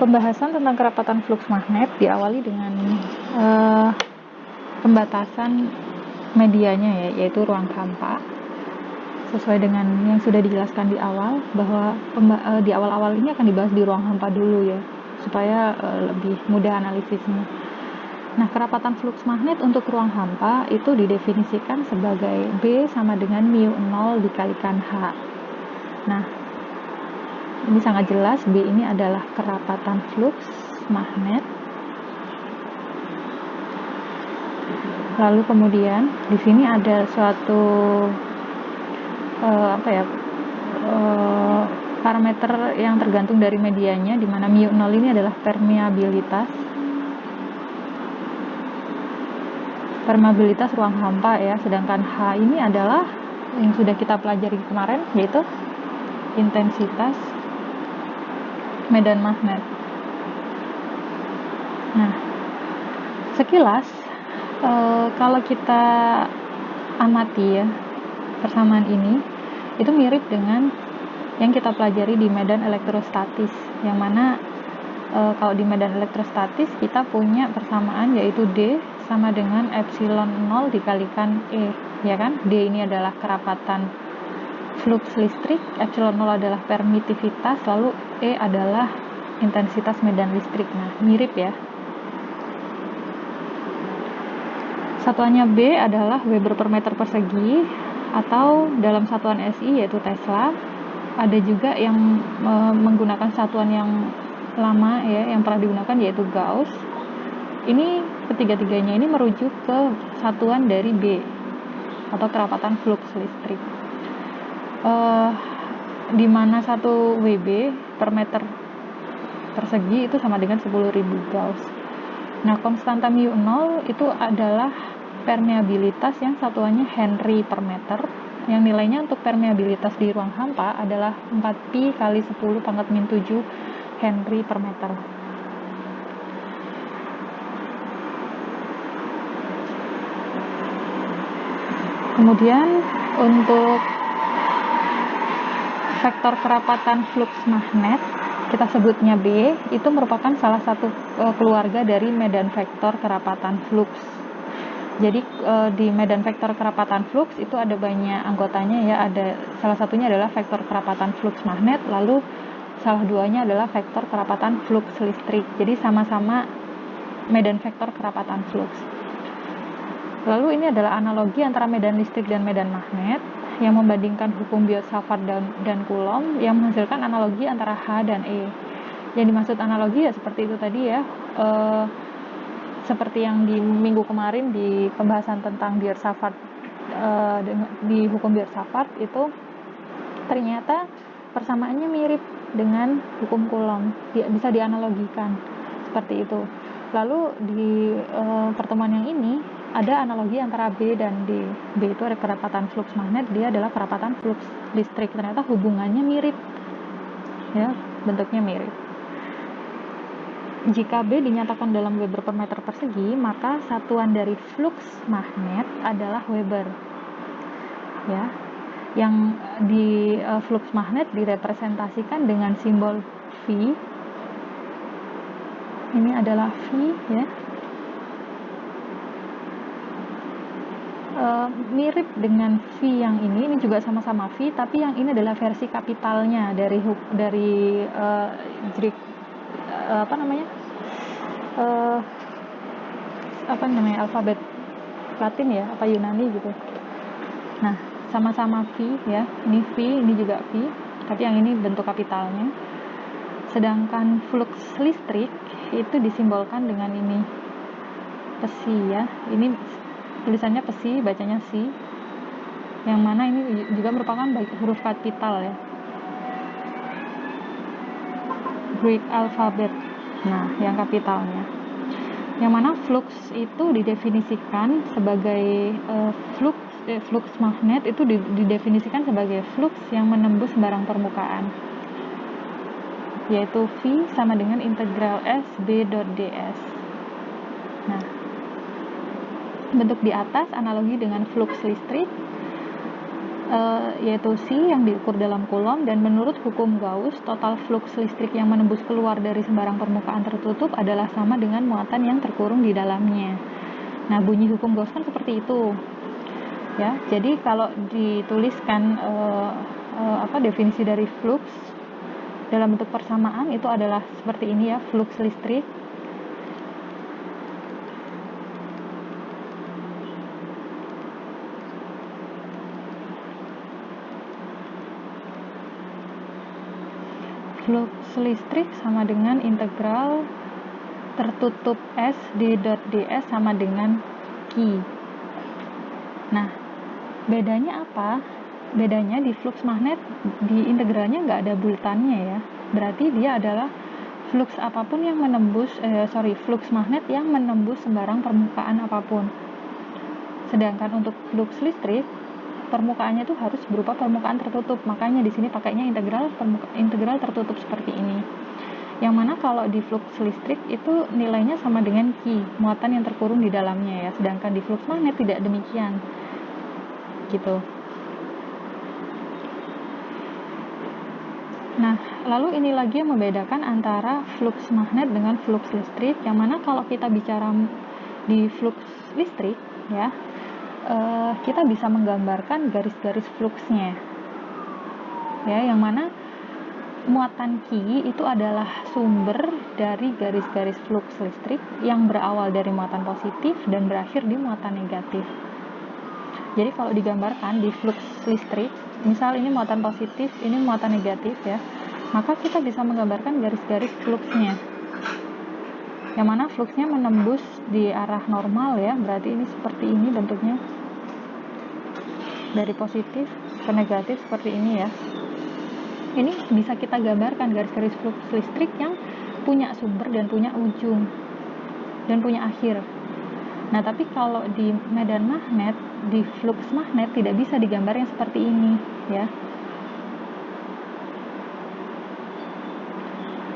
Pembahasan tentang kerapatan fluks magnet diawali dengan pembatasan medianya ya, yaitu ruang hampa. Sesuai dengan yang sudah dijelaskan di awal, bahwa di awal-awal ini akan dibahas di ruang hampa dulu ya, supaya lebih mudah analisisnya. Nah, kerapatan fluks magnet untuk ruang hampa itu didefinisikan sebagai B sama dengan mu0 dikalikan H. Nah, ini sangat jelas, B ini adalah kerapatan fluks magnet. Lalu kemudian di sini ada suatu parameter yang tergantung dari medianya, di mana mu0 ini adalah permeabilitas ruang hampa ya, sedangkan H ini adalah yang sudah kita pelajari kemarin, yaitu intensitas medan magnet. Nah, sekilas kalau kita amati ya, persamaan ini itu mirip dengan yang kita pelajari di medan elektrostatis, yang mana kalau di medan elektrostatis kita punya persamaan yaitu D sama dengan epsilon 0 dikalikan E, ya kan? D ini adalah kerapatan fluks listrik, epsilon 0 adalah permitivitas, lalu E adalah intensitas medan listrik. Nah, mirip ya. Satuannya B adalah Weber per meter persegi, atau dalam satuan SI yaitu Tesla. Ada juga yang menggunakan satuan yang lama ya, yang pernah digunakan yaitu Gauss. Ini ketiga-tiganya ini merujuk ke satuan dari B atau kerapatan fluks listrik. Di mana 1 Wb per meter persegi itu sama dengan 10.000 Gauss. Nah, konstanta mu0 itu adalah permeabilitas yang satuannya Henry per meter, yang nilainya untuk permeabilitas di ruang hampa adalah 4pi kali 10⁻⁷ Henry per meter. Kemudian untuk vektor kerapatan fluks magnet, kita sebutnya B, itu merupakan salah satu keluarga dari medan vektor kerapatan fluks. Jadi di medan vektor kerapatan fluks itu ada banyak anggotanya ya, ada salah satunya adalah vektor kerapatan fluks magnet, lalu salah duanya adalah vektor kerapatan fluks listrik. Jadi sama-sama medan vektor kerapatan fluks. Lalu ini adalah analogi antara medan listrik dan medan magnet yang membandingkan hukum Biot-Savart dan Coulomb yang menghasilkan analogi antara H dan E. Yang dimaksud analogi ya seperti itu tadi ya, seperti yang di minggu kemarin di pembahasan tentang Biot-Savart, di hukum Biot-Savart itu ternyata persamaannya mirip dengan hukum Coulomb, bisa dianalogikan seperti itu. Lalu di pertemuan yang ini ada analogi antara B dan D. B itu ada kerapatan fluks magnet, dia adalah kerapatan fluks listrik. Ternyata hubungannya mirip ya, bentuknya mirip. Jika B dinyatakan dalam Weber per meter persegi, maka satuan dari fluks magnet adalah Weber. Ya. Yang di fluks magnet direpresentasikan dengan simbol V. Ini adalah V ya. Mirip dengan V yang ini juga sama-sama V, tapi yang ini adalah versi kapitalnya dari Greek alfabet Latin ya, apa Yunani gitu. Nah, sama-sama V ya, ini V, ini juga V, tapi yang ini bentuk kapitalnya. Sedangkan fluks listrik itu disimbolkan dengan ini psi ya, ini tulisannya psi, bacanya si, yang mana ini juga merupakan huruf kapital ya, Greek alfabet. Nah, yang kapitalnya, yang mana fluks itu didefinisikan sebagai fluks magnet itu didefinisikan sebagai fluks yang menembus barang permukaan, yaitu V sama dengan integral S B dot ds. Nah, bentuk di atas analogi dengan fluks listrik, yaitu C yang diukur dalam Coulomb, dan menurut hukum Gauss, total flux listrik yang menembus keluar dari sembarang permukaan tertutup adalah sama dengan muatan yang terkurung di dalamnya. Nah, bunyi hukum Gauss kan seperti itu. Ya, jadi kalau dituliskan definisi dari flux dalam bentuk persamaan itu adalah seperti ini ya, flux listrik sama dengan integral tertutup S di dot ds sama dengan Q. Nah, bedanya apa? Bedanya di flux magnet, di integralnya nggak ada bultannya ya. Berarti dia adalah flux apapun yang menembus, flux magnet yang menembus sembarang permukaan apapun. Sedangkan untuk flux listrik, permukaannya itu harus berupa permukaan tertutup. Makanya di sini pakainya integral tertutup seperti ini. Yang mana kalau di flux listrik itu nilainya sama dengan Q, muatan yang terkurung di dalamnya ya. Sedangkan di flux magnet tidak demikian. Gitu. Nah, lalu ini lagi yang membedakan antara flux magnet dengan flux listrik, yang mana kalau kita bicara di flux listrik ya, kita bisa menggambarkan garis-garis fluxnya ya, yang mana muatan Q itu adalah sumber dari garis-garis flux listrik yang berawal dari muatan positif dan berakhir di muatan negatif. Jadi kalau digambarkan di flux listrik, misal ini muatan positif, ini muatan negatif ya, maka kita bisa menggambarkan garis-garis fluxnya, yang mana fluxnya menembus di arah normal ya, berarti ini seperti ini bentuknya, dari positif ke negatif seperti ini ya. Ini bisa kita gambarkan garis-garis flux listrik yang punya sumber dan punya ujung dan punya akhir. Nah, tapi kalau di medan magnet, di flux magnet tidak bisa digambar yang seperti ini ya.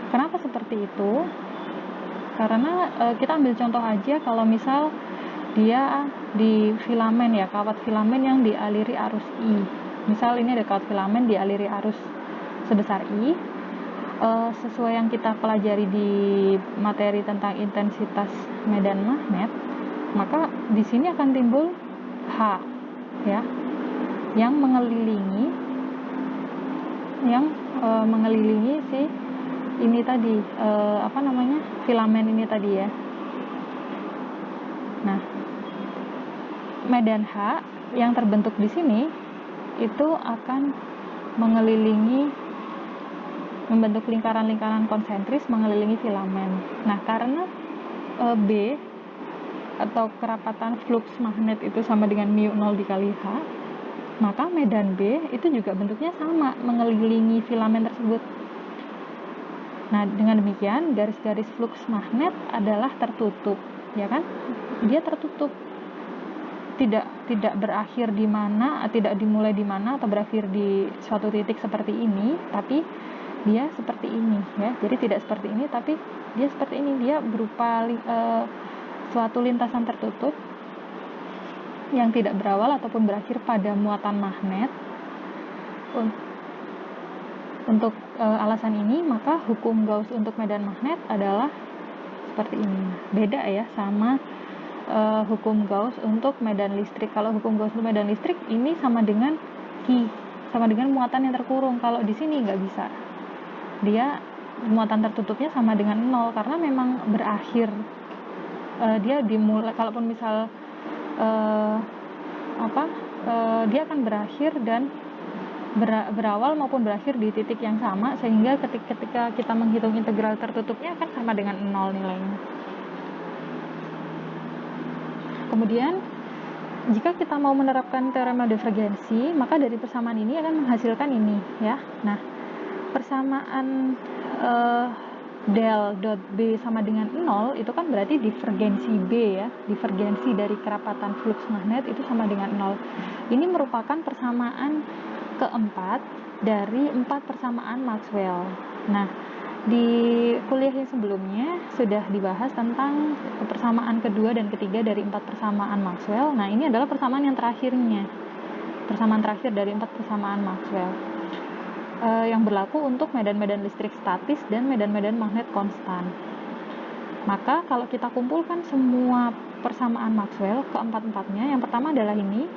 Kenapa seperti itu? Karena kita ambil contoh aja, kalau misal dia di filamen ya, kawat filamen yang dialiri arus I. Misal ini ada kawat filamen dialiri arus sebesar I. Sesuai yang kita pelajari di materi tentang intensitas medan magnet, maka di sini akan timbul H ya, yang mengelilingi si ini tadi, filamen ini tadi ya. Nah, medan H yang terbentuk di sini itu akan membentuk lingkaran-lingkaran konsentris mengelilingi filamen. Nah, karena B atau kerapatan flux magnet itu sama dengan mu 0 dikali H, maka medan B itu juga bentuknya sama, mengelilingi filamen tersebut. Nah, dengan demikian garis-garis flux magnet adalah tertutup, ya kan? Dia tertutup. Tidak berakhir di mana, tidak dimulai di mana atau berakhir di suatu titik seperti ini, tapi dia seperti ini ya. Jadi tidak seperti ini, tapi dia seperti ini. Dia berupa suatu lintasan tertutup yang tidak berawal ataupun berakhir pada muatan magnet. Untuk alasan ini, maka hukum Gauss untuk medan magnet adalah seperti ini. Beda ya sama hukum Gauss untuk medan listrik. Kalau hukum Gauss untuk medan listrik ini sama dengan Q, sama dengan muatan yang terkurung. Kalau di sini nggak bisa. Dia muatan tertutupnya sama dengan 0 karena memang berakhir. Dia dimulai, kalaupun misal dia akan berakhir dan berawal maupun berakhir di titik yang sama, sehingga ketika kita menghitung integral tertutupnya akan sama dengan 0 nilainya. Kemudian jika kita mau menerapkan teorema divergensi, maka dari persamaan ini akan menghasilkan ini ya. Nah, persamaan del dot B sama dengan 0 itu kan berarti divergensi B ya, divergensi dari kerapatan flux magnet itu sama dengan 0. Ini merupakan persamaan keempat dari 4 persamaan Maxwell. Nah, di kuliah yang sebelumnya sudah dibahas tentang persamaan kedua dan ketiga dari 4 persamaan Maxwell. Nah, ini adalah persamaan yang terakhirnya. persamaan terakhir dari 4 persamaan Maxwell yang berlaku untuk medan-medan listrik statis dan medan-medan magnet konstan. Maka kalau kita kumpulkan semua persamaan Maxwell keempat-empatnya, yang pertama adalah ini,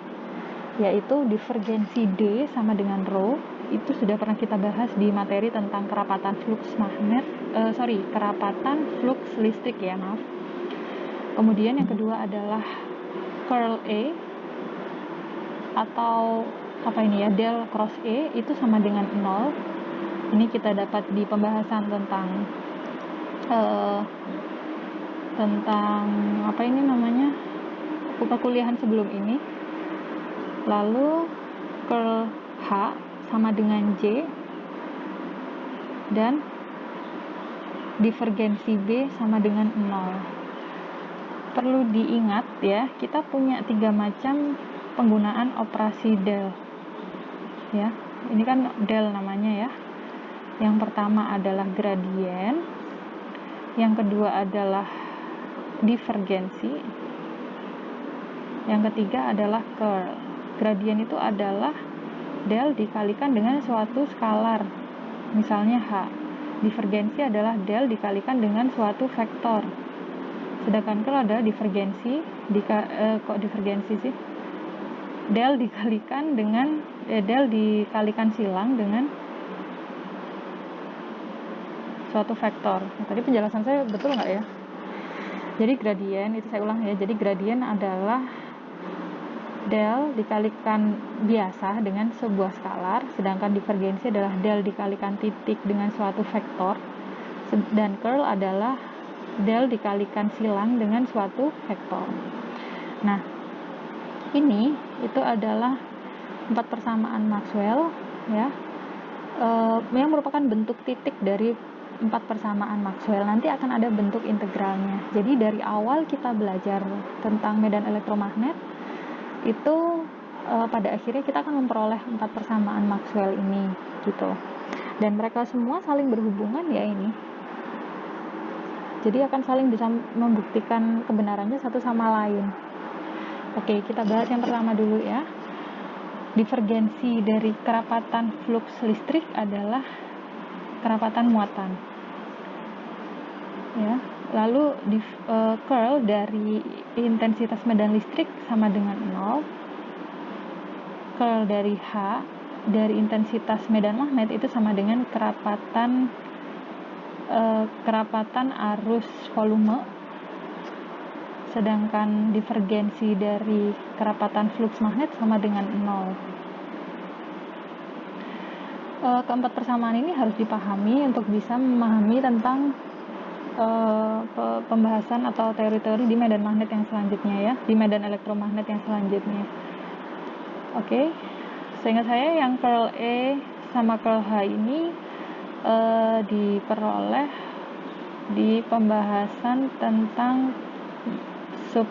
yaitu divergensi D sama dengan rho. Itu sudah pernah kita bahas di materi tentang kerapatan flux kerapatan flux listrik ya, maaf. Kemudian yang kedua adalah curl E atau del cross E itu sama dengan 0. Ini kita dapat di pembahasan tentang perkuliahan sebelum ini. Lalu curl H sama dengan J, dan divergensi B sama dengan 0. Perlu diingat ya, kita punya 3 macam penggunaan operasi del ya. Ini kan del namanya ya. Yang pertama adalah gradien, yang kedua adalah divergensi, yang ketiga adalah curl. Gradien itu adalah del dikalikan dengan suatu skalar, misalnya H. Divergensi adalah del dikalikan dengan suatu vektor. Sedangkan curl adalah divergensi del dikalikan silang dengan suatu vektor. Tadi penjelasan saya betul nggak ya? Jadi gradien, itu saya ulang ya. Jadi gradien adalah del dikalikan biasa dengan sebuah skalar, sedangkan divergensi adalah del dikalikan titik dengan suatu vektor, dan curl adalah del dikalikan silang dengan suatu vektor. Nah, ini itu adalah 4 persamaan Maxwell ya, yang merupakan bentuk titik dari 4 persamaan Maxwell. Nanti akan ada bentuk integralnya. Jadi dari awal kita belajar tentang medan elektromagnet itu pada akhirnya kita akan memperoleh 4 persamaan Maxwell ini gitu. Dan mereka semua saling berhubungan ya ini. Jadi akan saling bisa membuktikan kebenarannya satu sama lain. Oke, kita bahas yang pertama dulu ya. Divergensi dari kerapatan flux listrik adalah kerapatan muatan. Ya. Lalu curl dari intensitas medan listrik sama dengan 0. Curl dari H dari intensitas medan magnet itu sama dengan kerapatan arus volume. Sedangkan divergensi dari kerapatan flux magnet sama dengan 0. Keempat persamaan ini harus dipahami untuk bisa memahami tentang pembahasan atau teori-teori di medan magnet yang selanjutnya ya, di medan elektromagnet yang selanjutnya. Oke, sehingga saya yang curl E sama curl H ini diperoleh di pembahasan tentang sub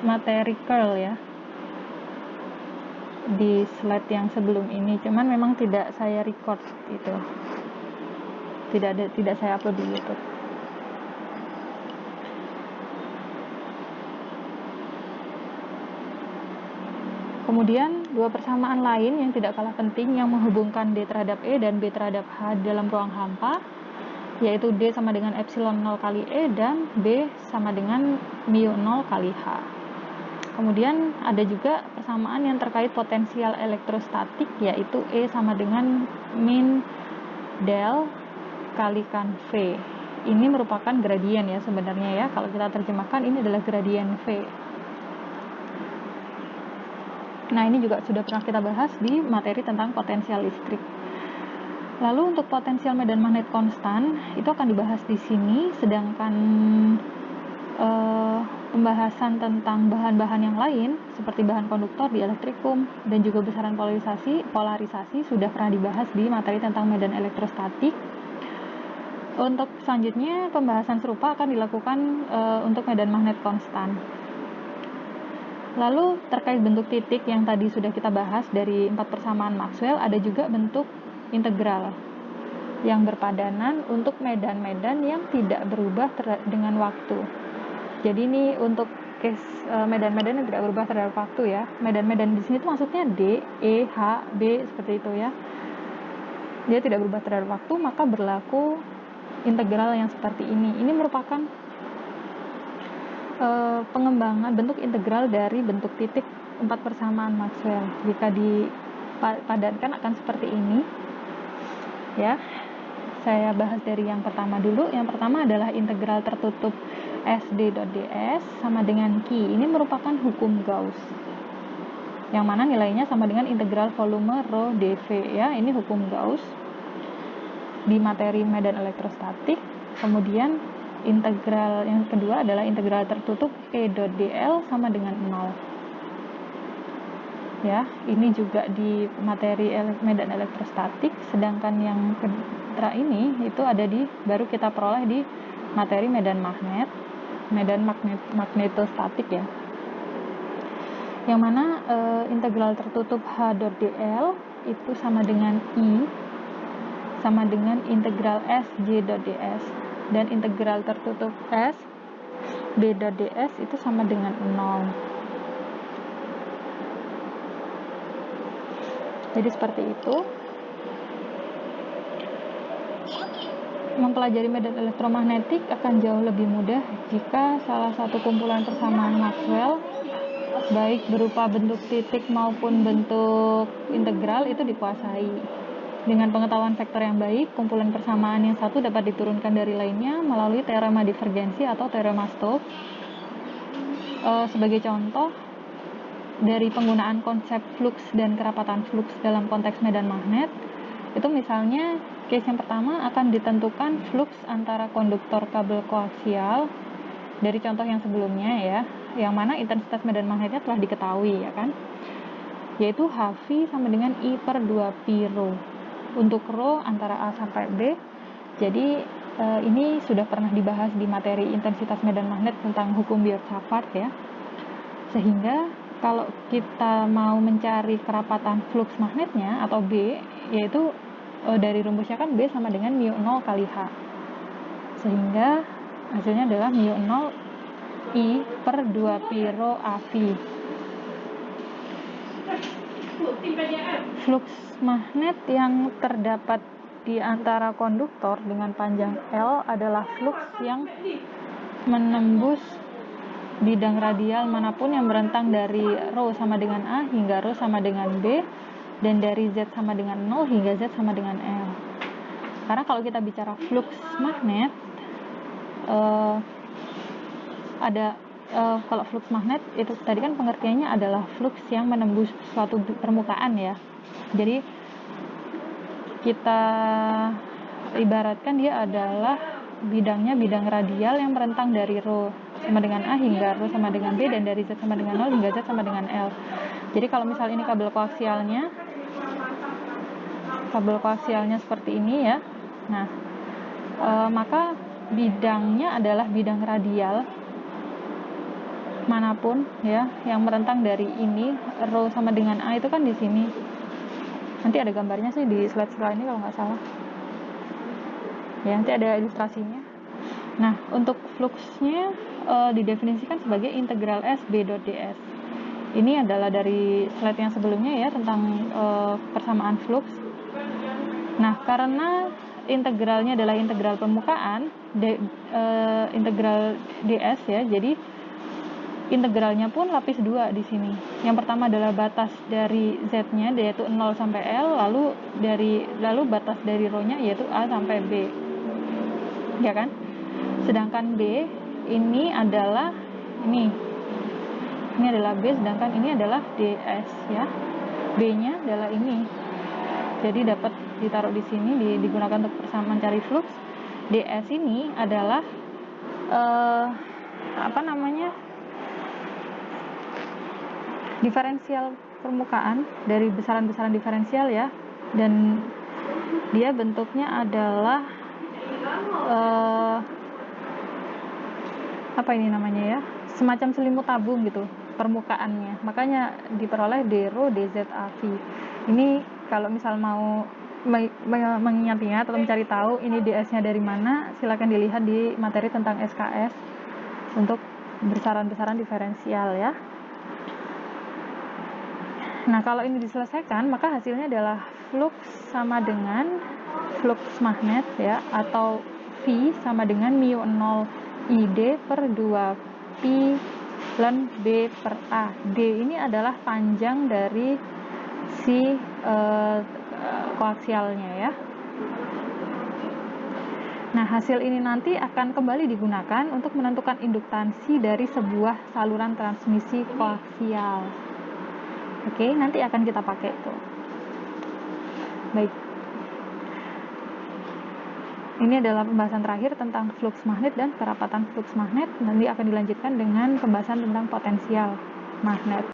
materi curl ya, di slide yang sebelum ini. Cuman memang tidak saya record itu, tidak saya upload di YouTube. Kemudian dua persamaan lain yang tidak kalah penting yang menghubungkan D terhadap E dan B terhadap H dalam ruang hampa, yaitu D sama dengan epsilon 0 kali E dan B sama dengan mu 0 kali H. Kemudian ada juga persamaan yang terkait potensial elektrostatik, yaitu E sama dengan min del kalikan V. Ini merupakan gradien ya sebenarnya ya, kalau kita terjemahkan ini adalah gradien V. Nah, ini juga sudah pernah kita bahas di materi tentang potensial listrik. Lalu untuk potensial medan magnet konstan itu akan dibahas di sini, sedangkan pembahasan tentang bahan-bahan yang lain seperti bahan konduktor di elektrikum dan juga besaran polarisasi sudah pernah dibahas di materi tentang medan elektrostatik. Untuk selanjutnya pembahasan serupa akan dilakukan untuk medan magnet konstan. Lalu terkait bentuk titik yang tadi sudah kita bahas dari 4 persamaan Maxwell, ada juga bentuk integral yang berpadanan untuk medan-medan yang tidak berubah dengan waktu. Jadi ini untuk case medan-medan yang tidak berubah terhadap waktu ya. Medan-medan di sini tuh maksudnya D, E, H, B seperti itu ya. Dia tidak berubah terhadap waktu, maka berlaku integral yang seperti ini. Ini merupakan pengembangan bentuk integral dari bentuk titik 4 persamaan Maxwell. Jika dipadankan akan seperti ini ya. Saya bahas dari yang pertama dulu. Yang pertama adalah integral tertutup SD.ds sama dengan Q. Ini merupakan hukum Gauss, yang mana nilainya sama dengan integral volume rho dv ya. Ini hukum Gauss di materi medan elektrostatik. Kemudian integral yang kedua adalah integral tertutup E.dl sama dengan 0 ya. Ini juga di materi medan elektrostatik, sedangkan yang kedua ini itu ada di baru kita peroleh di materi medan magnetostatik ya, yang mana integral tertutup H.dl itu sama dengan I sama dengan integral Sj.ds, dan integral tertutup S B.ds itu sama dengan 0. Jadi seperti itu. Mempelajari medan elektromagnetik akan jauh lebih mudah jika salah satu kumpulan persamaan Maxwell, baik berupa bentuk titik maupun bentuk integral, itu dikuasai. Dengan pengetahuan vektor yang baik, kumpulan persamaan yang satu dapat diturunkan dari lainnya melalui teorema divergensi atau teorema Stokes. Sebagai contoh, dari penggunaan konsep flux dan kerapatan flux dalam konteks medan magnet, itu misalnya case yang pertama akan ditentukan flux antara konduktor kabel koaksial dari contoh yang sebelumnya ya, yang mana intensitas medan magnetnya telah diketahui ya kan, yaitu Hv sama dengan I per 2 pi rho. Untuk rho antara A sampai B, jadi ini sudah pernah dibahas di materi intensitas medan magnet tentang hukum Biot-Savart ya. Sehingga kalau kita mau mencari kerapatan flux magnetnya atau B, yaitu dari rumusnya kan B sama dengan mu 0 kali H. Sehingga hasilnya adalah mu 0 I per 2 pi rho AV. Flux magnet yang terdapat di antara konduktor dengan panjang L adalah flux yang menembus bidang radial manapun yang berentang dari rho sama dengan A hingga rho sama dengan B, dan dari Z sama dengan 0 hingga Z sama dengan L. Karena kalau kita bicara flux magnet, kalau flux magnet itu tadi kan pengertiannya adalah flux yang menembus suatu permukaan ya. Jadi kita ibaratkan dia adalah bidangnya bidang radial yang merentang dari rho sama dengan A hingga rho sama dengan B, dan dari Z sama dengan 0 hingga Z sama dengan L. Jadi kalau misal ini kabel koaksialnya seperti ini ya. Nah, maka bidangnya adalah bidang radial manapun ya yang merentang dari ini, rho sama dengan A itu kan di sini. Nanti ada gambarnya sih di slide ini kalau nggak salah. Ya, nanti ada ilustrasinya. Nah, untuk fluxnya didefinisikan sebagai integral S/B.ds. Ini adalah dari slide yang sebelumnya ya tentang persamaan flux. Nah, karena integralnya adalah integral permukaan, integral ds ya, jadi integralnya pun lapis 2 di sini. Yang pertama adalah batas dari Z-nya yaitu 0 sampai L, lalu batas dari rho-nya yaitu A sampai B. Ya kan? Sedangkan B ini adalah ini adalah B, sedangkan ini adalah DS ya. B-nya adalah ini. Jadi dapat ditaruh di sini, digunakan untuk mencari flux. DS ini adalah diferensial permukaan dari besaran-besaran diferensial ya, dan dia bentuknya adalah semacam selimut tabung gitu permukaannya, makanya diperoleh d rho dz AV. Ini kalau misal mau mengingat-ingat atau mencari tahu ini ds-nya dari mana, silakan dilihat di materi tentang SKS untuk besaran-besaran diferensial ya. Nah, kalau ini diselesaikan, maka hasilnya adalah flux sama dengan flux magnet ya, atau V sama dengan mu0 ID per 2 pi ln B per A. D ini adalah panjang dari si koaksialnya ya. Nah, hasil ini nanti akan kembali digunakan untuk menentukan induktansi dari sebuah saluran transmisi koaksial. Oke, nanti akan kita pakai itu. Baik. Ini adalah pembahasan terakhir tentang flux magnet dan kerapatan flux magnet. Nanti akan dilanjutkan dengan pembahasan tentang potensial magnet.